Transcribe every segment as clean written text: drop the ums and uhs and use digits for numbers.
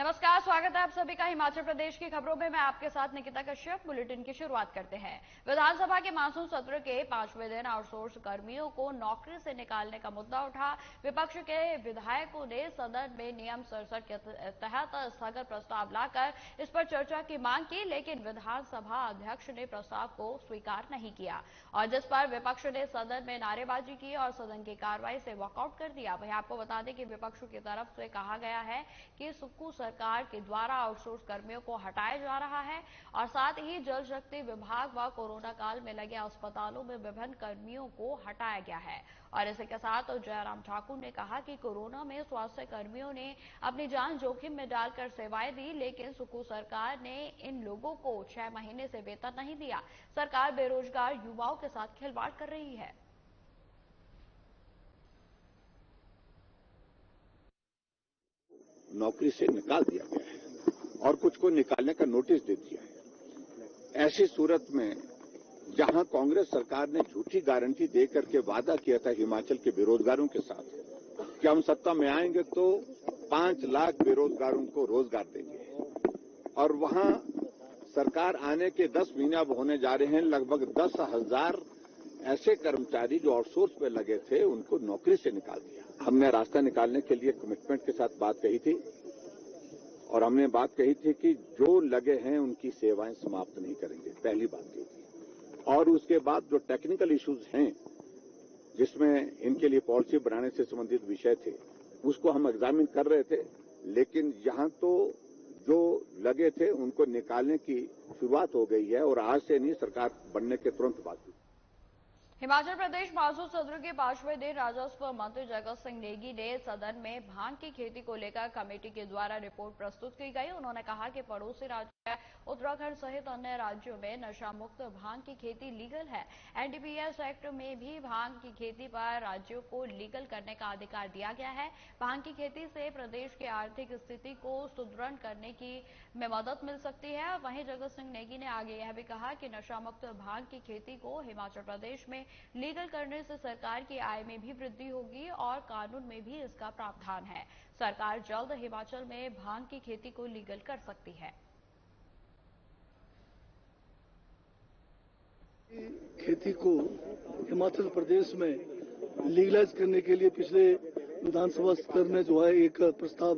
नमस्कार, स्वागत है आप सभी का हिमाचल प्रदेश की खबरों में। मैं आपके साथ निकिता कश्यप। बुलेटिन की शुरुआत करते हैं। विधानसभा के मानसून सत्र के 5वें दिन आउटसोर्स कर्मियों को नौकरी से निकालने का मुद्दा उठा। विपक्ष के विधायकों ने सदन में नियम 67 के तहत स्थगन प्रस्ताव लाकर इस पर चर्चा की मांग की, लेकिन विधानसभा अध्यक्ष ने प्रस्ताव को स्वीकार नहीं किया और जिस पर विपक्ष ने सदन में नारेबाजी की और सदन की कार्रवाई से वॉकआउट कर दिया। वहीं आपको बता दें कि विपक्ष की तरफ से कहा गया है कि सुक्खू सरकार के द्वारा आउटसोर्स कर्मियों को हटाया जा रहा है और साथ ही जल शक्ति विभाग व कोरोना काल में लगे अस्पतालों में विभिन्न कर्मियों को हटाया गया है। और इसी के साथ जयराम ठाकुर ने कहा कि कोरोना में स्वास्थ्य कर्मियों ने अपनी जान जोखिम में डालकर सेवाएं दी, लेकिन सुक्खू सरकार ने इन लोगों को 6 महीने से वेतन नहीं दिया। सरकार बेरोजगार युवाओं के साथ खिलवाड़ कर रही है। नौकरी से निकाल दिया गया है और कुछ को निकालने का नोटिस दे दिया है। ऐसी सूरत में जहां कांग्रेस सरकार ने झूठी गारंटी देकर के वादा किया था हिमाचल के बेरोजगारों के साथ कि हम सत्ता में आएंगे तो 5 लाख बेरोजगारों को रोजगार देंगे, और वहां सरकार आने के 10 महीने अब होने जा रहे हैं, लगभग 10,000 ऐसे कर्मचारी जो आउटसोर्स पे लगे थे उनको नौकरी से निकाल दिया। हमने रास्ता निकालने के लिए कमिटमेंट के साथ बात कही थी और हमने बात कही थी कि जो लगे हैं उनकी सेवाएं समाप्त नहीं करेंगे, पहली बात कही थी। और उसके बाद जो टेक्निकल इश्यूज हैं जिसमें इनके लिए पॉलिसी बनाने से संबंधित विषय थे उसको हम एग्जामिन कर रहे थे, लेकिन यहां तो जो लगे थे उनको निकालने की शुरुआत हो गई है और आज से नहीं, सरकार बनने के तुरंत बाद। हिमाचल प्रदेश मानसून सत्र के 5वें दिन राजस्व मंत्री जगत सिंह नेगी ने सदन में भांग की खेती को लेकर कमेटी के द्वारा रिपोर्ट प्रस्तुत की गई। उन्होंने कहा कि पड़ोसी राज्य उत्तराखंड सहित अन्य राज्यों में नशा मुक्त भांग की खेती लीगल है। एनडीपीएस एक्ट में भी भांग की खेती पर राज्यों को लीगल करने का अधिकार दिया गया है। भांग की खेती से प्रदेश की आर्थिक स्थिति को सुदृढ़ करने में मदद मिल सकती है। वहीं जगत सिंह नेगी ने आगे यह भी कहा कि नशा मुक्त भांग की खेती को हिमाचल प्रदेश में लीगल करने से सरकार की आय में भी वृद्धि होगी और कानून में भी इसका प्रावधान है। सरकार जल्द हिमाचल में भांग की खेती को लीगल कर सकती है। खेती को हिमाचल प्रदेश में लीगलाइज करने के लिए पिछले विधानसभा सत्र में जो है एक प्रस्ताव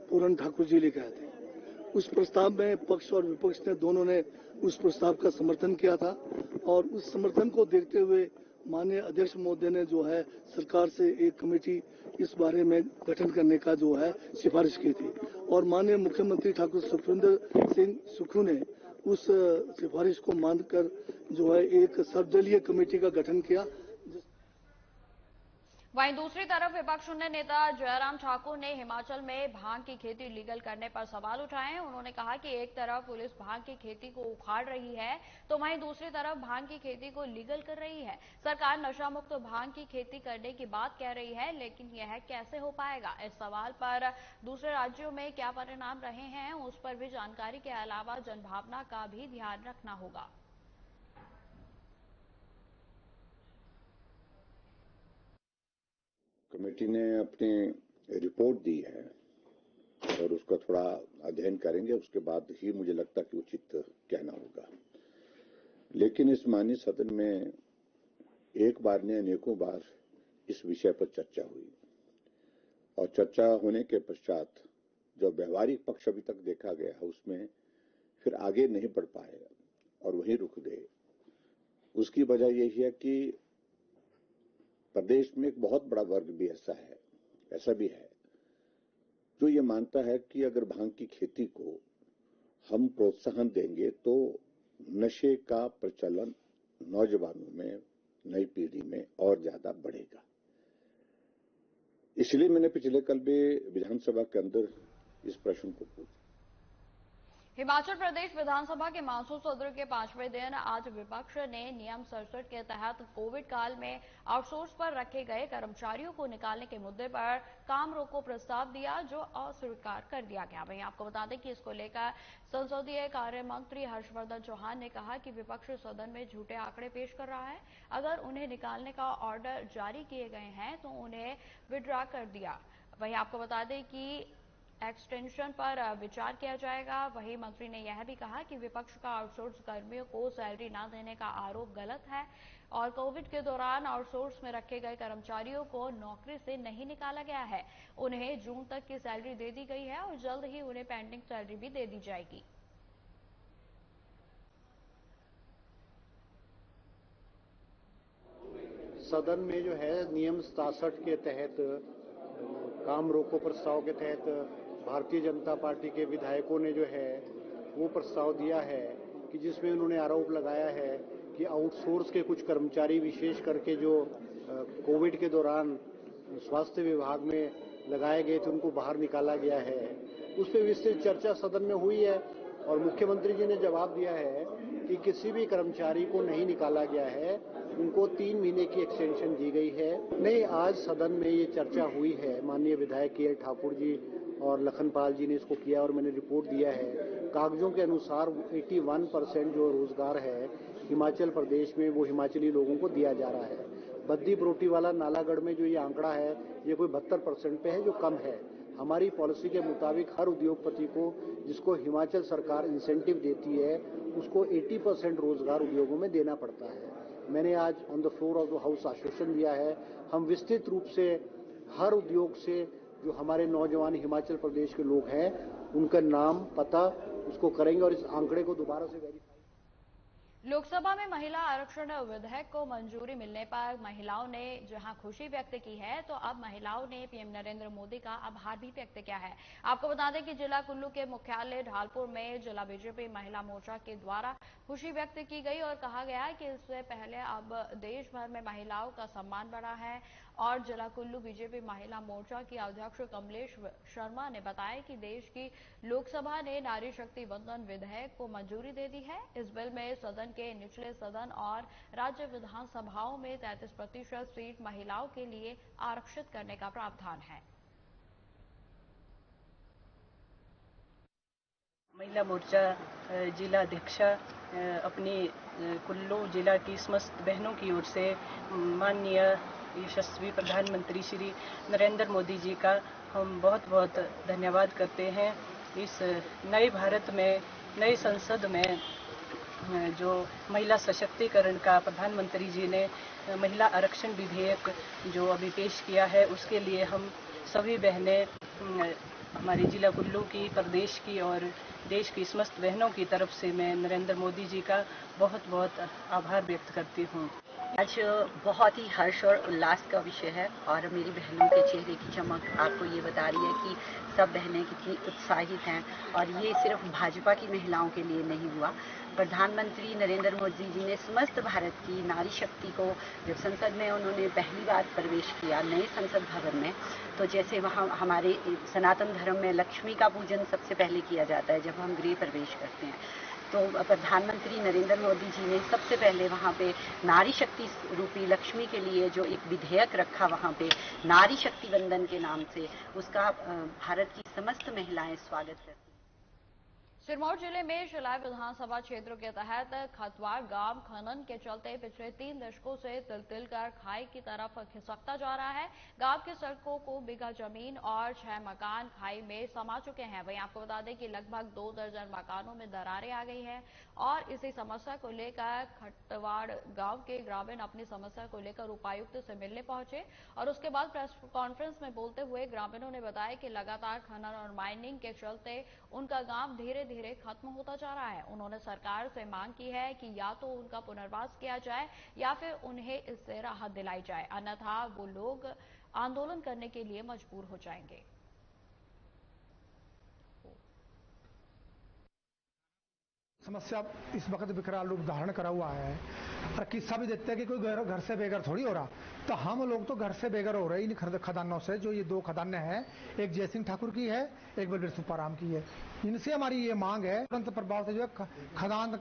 पूरन ठाकुर जी लेकर आए थे। उस प्रस्ताव में पक्ष और विपक्ष ने दोनों ने उस प्रस्ताव का समर्थन किया था और उस समर्थन को देखते हुए माननीय अध्यक्ष महोदय ने जो है सरकार से एक कमेटी इस बारे में गठन करने का जो है सिफारिश की थी और माननीय मुख्यमंत्री ठाकुर सुखविंदर सिंह सुक्खू ने उस सिफारिश को मानकर जो है एक सर्वदलीय कमेटी का गठन किया। वहीं दूसरी तरफ विपक्ष नेता जयराम ठाकुर ने हिमाचल में भांग की खेती लीगल करने पर सवाल उठाए। उन्होंने कहा कि एक तरफ पुलिस भांग की खेती को उखाड़ रही है तो वहीं दूसरी तरफ भांग की खेती को लीगल कर रही है। सरकार नशा मुक्त भांग की खेती करने की बात कह रही है, लेकिन यह कैसे हो पाएगा? इस सवाल पर दूसरे राज्यों में क्या परिणाम रहे हैं उस पर भी जानकारी के अलावा जनभावना का भी ध्यान रखना होगा। कमेटी ने अपनी रिपोर्ट दी है और उसका थोड़ा अध्ययन करेंगे, उसके बाद ही मुझे लगता कि उचित कहना होगा। लेकिन इस माननीय सदन में एक बार ने अनेकों बार इस विषय पर चर्चा हुई और चर्चा होने के पश्चात जो व्यवहारिक पक्ष अभी तक देखा गया उसमें फिर आगे नहीं बढ़ पाए और वहीं रुक गए। उसकी वजह यही है कि प्रदेश में एक बहुत बड़ा वर्ग भी ऐसा भी है जो ये मानता है कि अगर भांग की खेती को हम प्रोत्साहन देंगे तो नशे का प्रचलन नौजवानों में, नई पीढ़ी में और ज्यादा बढ़ेगा। इसलिए मैंने पिछले कल भी विधानसभा के अंदर इस प्रश्न को पूछा। हिमाचल प्रदेश विधानसभा के मानसून सत्र के 5वें दिन आज विपक्ष ने नियम 67 के तहत कोविड काल में आउटसोर्स पर रखे गए कर्मचारियों को निकालने के मुद्दे पर काम रोको प्रस्ताव दिया, जो अस्वीकार कर दिया गया। वहीं आपको बता दें कि इसको लेकर संसदीय कार्य मंत्री हर्षवर्धन चौहान ने कहा कि विपक्ष सदन में झूठे आंकड़े पेश कर रहा है। अगर उन्हें निकालने का ऑर्डर जारी किए गए हैं तो उन्हें विड्रॉ कर दिया। वहीं आपको बता दें कि एक्सटेंशन पर विचार किया जाएगा। वहीं मंत्री ने यह भी कहा कि विपक्ष का आउटसोर्स कर्मियों को सैलरी न देने का आरोप गलत है और कोविड के दौरान आउटसोर्स में रखे गए कर्मचारियों को नौकरी से नहीं निकाला गया है। उन्हें जून तक की सैलरी दे दी गई है और जल्द ही उन्हें पेंडिंग सैलरी भी दे दी जाएगी। सदन में जो है नियम 67 के तहत काम रोको प्रस्ताव के तहत भारतीय जनता पार्टी के विधायकों ने जो है वो प्रस्ताव दिया है कि जिसमें उन्होंने आरोप लगाया है कि आउटसोर्स के कुछ कर्मचारी विशेष करके जो कोविड के दौरान स्वास्थ्य विभाग में लगाए गए थे उनको बाहर निकाला गया है। उस पर विस्तृत चर्चा सदन में हुई है और मुख्यमंत्री जी ने जवाब दिया है कि किसी भी कर्मचारी को नहीं निकाला गया है, उनको 3 महीने की एक्सटेंशन दी गई है। नहीं, आज सदन में ये चर्चा हुई है, माननीय विधायक के ठाकुर जी और लखनपाल जी ने इसको किया और मैंने रिपोर्ट दिया है। कागजों के अनुसार 81% जो रोजगार है हिमाचल प्रदेश में वो हिमाचली लोगों को दिया जा रहा है। बद्दी बरोटीवाला नालागढ़ में जो ये आंकड़ा है ये कोई 72% पे है, जो कम है। हमारी पॉलिसी के मुताबिक हर उद्योगपति को जिसको हिमाचल सरकार इंसेंटिव देती है उसको 80% रोजगार उद्योगों में देना पड़ता है। मैंने आज on the floor of the house आश्वासन दिया है, हम विस्तृत रूप से हर उद्योग से जो हमारे नौजवान हिमाचल प्रदेश के लोग हैं उनका नाम पता उसको करेंगे और इस आंकड़े को दोबारा से वेरीफाई। लोकसभा में महिला आरक्षण विधेयक को मंजूरी मिलने पर महिलाओं ने जहां खुशी व्यक्त की है तो अब महिलाओं ने पीएम नरेंद्र मोदी का आभार भी व्यक्त किया है। आपको बता दें कि जिला कुल्लू के मुख्यालय ढालपुर में जिला बीजेपी महिला मोर्चा के द्वारा खुशी व्यक्त की गई और कहा गया कि इससे पहले अब देश भर में महिलाओं का सम्मान बढ़ा है। और जिला कुल्लू बीजेपी महिला मोर्चा की अध्यक्ष कमलेश शर्मा ने बताया कि देश की लोकसभा ने नारी शक्ति वंदन विधेयक को मंजूरी दे दी है। इस बिल में सदन के निचले सदन और राज्य विधानसभाओं में 33% सीट महिलाओं के लिए आरक्षित करने का प्रावधान है। महिला मोर्चा जिला अध्यक्षा अपनी कुल्लू जिला की समस्त बहनों की ओर से माननीय यशस्वी प्रधानमंत्री श्री नरेंद्र मोदी जी का हम बहुत बहुत धन्यवाद करते हैं। इस नए भारत में नए संसद में जो महिला सशक्तिकरण का प्रधानमंत्री जी ने महिला आरक्षण विधेयक जो अभी पेश किया है उसके लिए हम सभी बहनें हमारे जिला कुल्लू की, प्रदेश की और देश की समस्त बहनों की तरफ से मैं नरेंद्र मोदी जी का बहुत बहुत आभार व्यक्त करती हूँ। आज बहुत ही हर्ष और उल्लास का विषय है और मेरी बहनों के चेहरे की चमक आपको ये बता रही है कि सब बहनें कितनी उत्साहित हैं। और ये सिर्फ भाजपा की महिलाओं के लिए नहीं हुआ, प्रधानमंत्री नरेंद्र मोदी जी ने समस्त भारत की नारी शक्ति को जब संसद में उन्होंने पहली बार प्रवेश किया नए संसद भवन में, तो जैसे वहाँ हमारे सनातन धर्म में लक्ष्मी का पूजन सबसे पहले किया जाता है जब हम गृह प्रवेश करते हैं, तो प्रधानमंत्री नरेंद्र मोदी जी ने सबसे पहले वहाँ पे नारी शक्ति रूपी लक्ष्मी के लिए जो एक विधेयक रखा वहाँ पे नारी शक्ति वंदन के नाम से, उसका भारत की समस्त महिलाएं स्वागत करती हैं। सिरमौर जिले में शिलाई विधानसभा क्षेत्र के तहत खतवाड़ गांव खनन के चलते पिछले 3 दशकों से तिल कर खाई की तरफ खिसकता जा रहा है। गांव की सड़कों को बीघा जमीन और 6 मकान खाई में समा चुके हैं। वहीं आपको बता दें कि लगभग 2 दर्जन मकानों में दरारें आ गई हैं और इसी समस्या को लेकर खतवाड़ गांव के ग्रामीण अपनी समस्या को लेकर उपायुक्त से मिलने पहुंचे और उसके बाद प्रेस कॉन्फ्रेंस में बोलते हुए ग्रामीणों ने बताया कि लगातार खनन और माइनिंग के चलते उनका गांव धीरे धीरे खत्म होता जा रहा है। उन्होंने सरकार से मांग की है कि या तो उनका पुनर्वास किया जाए या फिर उन्हें इससे राहत दिलाई जाए, अन्यथा वो लोग आंदोलन करने के लिए मजबूर हो जाएंगे। समस्या इस वक्त विकराल रूप धारण करा हुआ है और किस्सा भी देखते हैं कि कोई घर से बेघर थोड़ी हो रहा, तो हम लोग तो घर से बेघर हो रहे इन खदानों से। जो ये 2 खदानें हैं, एक जयसिंह ठाकुर की है, एक बलबीर सुप्पाराम की है। इनसे हमारी ये मांग है तुरंत प्रभाव से जो है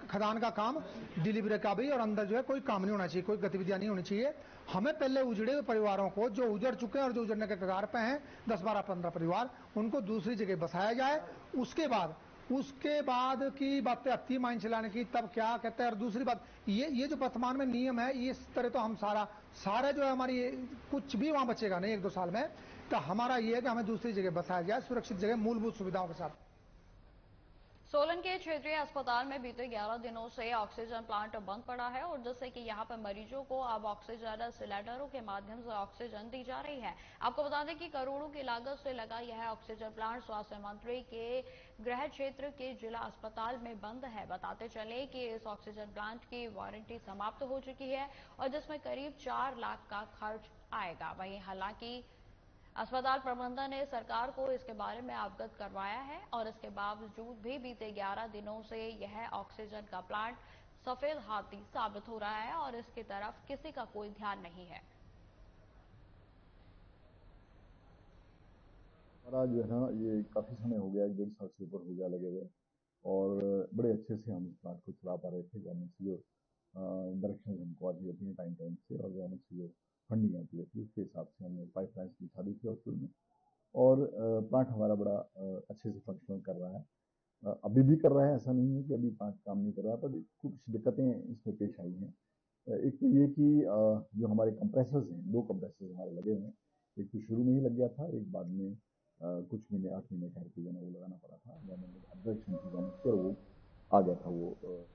खदान का काम डिलीवरी का भी और अंदर जो है कोई काम नहीं होना चाहिए, कोई गतिविधियां नहीं होनी चाहिए। हमें पहले उजड़े हुए परिवारों को जो उजड़ चुके हैं और जो उजड़ने के कगार पे हैं 10, 12, 15 परिवार, उनको दूसरी जगह बसाया जाए। उसके बाद उसके बाद की बातें अति माइन चलाने की, तब क्या कहते हैं। और दूसरी बात, ये जो वर्तमान में नियम है, इस तरह तो हम सारा जो है हमारी कुछ भी वहां बचेगा नहीं 1-2 साल में। तो हमारा ये है कि हमें दूसरी जगह बसाया जाए, सुरक्षित जगह, मूलभूत सुविधाओं के साथ। सोलन के क्षेत्रीय अस्पताल में बीते 11 दिनों से ऑक्सीजन प्लांट बंद पड़ा है और जिससे कि यहां पर मरीजों को अब ऑक्सीजन सिलेंडरों के माध्यम से ऑक्सीजन दी जा रही है। आपको बता दें कि करोड़ों की लागत से लगा यह ऑक्सीजन प्लांट स्वास्थ्य मंत्री के गृह क्षेत्र के जिला अस्पताल में बंद है। बताते चले कि इस ऑक्सीजन प्लांट की वारंटी समाप्त हो चुकी है और जिसमें करीब 4 लाख का खर्च आएगा। वहीं हालांकि अस्पताल प्रबंधन ने सरकार को इसके बारे में अवगत करवाया है और इसके बावजूद भी बीते 11 दिनों से यह ऑक्सीजन का प्लांट सफेद हाथी साबित हो रहा है और इसकी तरफ किसी का कोई ध्यान नहीं है। हमारा जो है ना, ये काफी समय हो गया, 1.5 साल से ऊपर हो गया लगे हुए, और बड़े अच्छे से हम इस प्लांट को चला पा रहे थे। गवर्नमेंट से जो डायरेक्शन हमको आती रहती है टाइम से, और गवर्नमेंट से जो फंडिंग आती रहती है, उसके हिसाब से हमने पाइपलाइंस बिछा दी थी हॉस्पिटल में, और प्लांट हमारा बड़ा अच्छे से फंक्शनल कर रहा है। अभी भी कर रहा है, ऐसा नहीं है कि अभी प्लांट काम नहीं कर रहा, पर कुछ दिक्कतें इसमें पेश आई हैं। एक तो ये कि जो हमारे कंप्रेसर्स हैं, 2 कंप्रेसर्स हमारे लगे हुए हैं। एक तो शुरू में ही लग गया था, एक बाद में कुछ महीने 8 महीने ठहर के जो है वो लगाना पड़ा था। गवर्नमेंट ऑब्जेक्शन थी गवर्नमेंट से, वो आ गया था वो।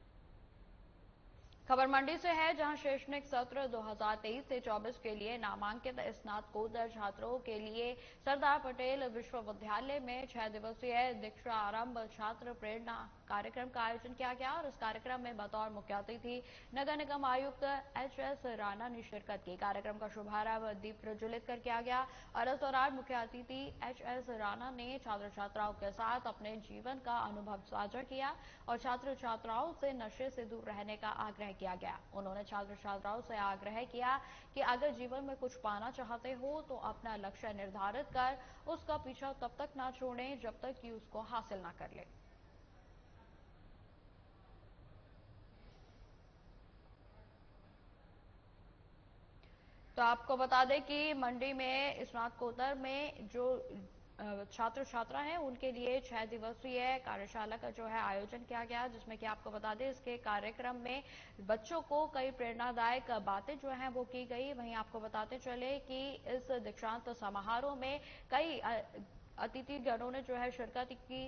खबर मंडी से है, जहां शैक्षणिक सत्र 2023 से 24 के लिए नामांकित स्नातकोत्तर छात्रों के लिए सरदार पटेल विश्वविद्यालय में 6 दिवसीय दीक्षा आरंभ छात्र प्रेरणा कार्यक्रम का आयोजन किया गया और इस कार्यक्रम में बतौर मुख्य अतिथि नगर निगम आयुक्त HS राणा ने शिरकत की। कार्यक्रम का शुभारंभ दीप प्रज्वलित कर किया गया और इस दौरान मुख्य अतिथि HS राणा ने छात्र छात्राओं के साथ अपने जीवन का अनुभव साझा किया और छात्र छात्राओं से नशे से दूर रहने का आग्रह किया गया। उन्होंने छात्र छात्राओं से आग्रह किया कि अगर जीवन में कुछ पाना चाहते हो तो अपना लक्ष्य निर्धारित कर उसका पीछा तब तक ना छोड़ें जब तक कि उसको हासिल ना कर ले। तो आपको बता दें कि मंडी में स्नातकोत्तर में जो छात्र छात्रा हैं उनके लिए 6 दिवसीय कार्यशाला का जो है आयोजन किया गया, जिसमें कि आपको बता दें इसके कार्यक्रम में बच्चों को कई प्रेरणादायक बातें जो हैं वो की गई। वहीं आपको बताते चले कि इस दीक्षांत समारोह में कई अतिथिगणों ने जो है शिरकत की।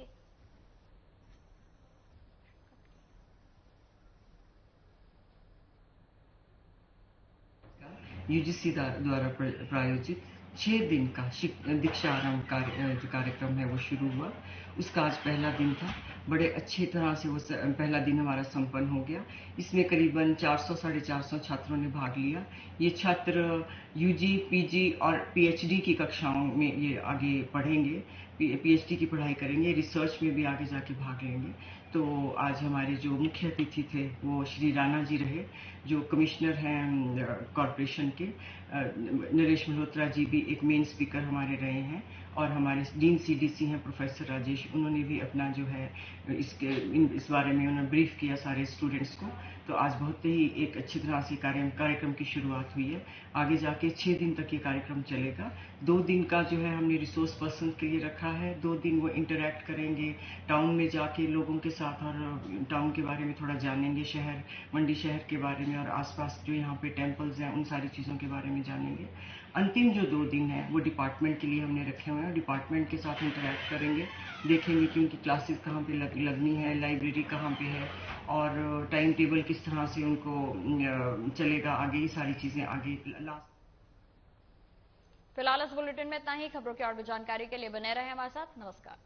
UGC द्वारा प्रायोजित 6 दिन का दीक्षा आरंभ जो कार्यक्रम है वो शुरू हुआ। उसका आज पहला दिन था। बड़े अच्छे तरह से वो पहला दिन हमारा संपन्न हो गया। इसमें करीबन 400-450 छात्रों ने भाग लिया। ये छात्र UG, PG और PhD की कक्षाओं में ये आगे पढ़ेंगे, PhD की पढ़ाई करेंगे, रिसर्च में भी आगे जाके भाग लेंगे। तो आज हमारे जो मुख्य अतिथि थे वो श्री राणा जी रहे, जो कमिश्नर हैं कॉरपोरेशन के। नरेश मल्होत्रा जी भी एक मेन स्पीकर हमारे रहे हैं, और हमारे डीन CDC हैं प्रोफेसर राजेश, उन्होंने भी अपना जो है इस बारे में उन्होंने ब्रीफ किया सारे स्टूडेंट्स को। तो आज बहुत ही एक अच्छी तरह से कार्यक्रम की शुरुआत हुई है। आगे जाके 6 दिन तक ये कार्यक्रम चलेगा। 2 दिन का जो है हमने रिसोर्स पर्सन के लिए रखा है। 2 दिन वो इंटरैक्ट करेंगे टाउन में जाके लोगों के साथ, और टाउन के बारे में थोड़ा जानेंगे, मंडी शहर के बारे में, और आसपास जो यहाँ पे टेम्पल्स हैं उन सारी चीज़ों के बारे में जानेंगे। अंतिम जो 2 दिन है वो डिपार्टमेंट के लिए हमने रखे हुए हैं। डिपार्टमेंट के साथ इंटरैक्ट करेंगे, देखेंगे कि उनकी क्लासेस कहाँ पे लगनी है, लाइब्रेरी कहाँ पे है, और टाइम टेबल किस तरह से उनको चलेगा आगे, ये सारी चीज़ें आगे। फिलहाल इस बुलेटिन में इतना ही। खबरों की और भी जानकारी के लिए बने रहे हमारे साथ। नमस्कार।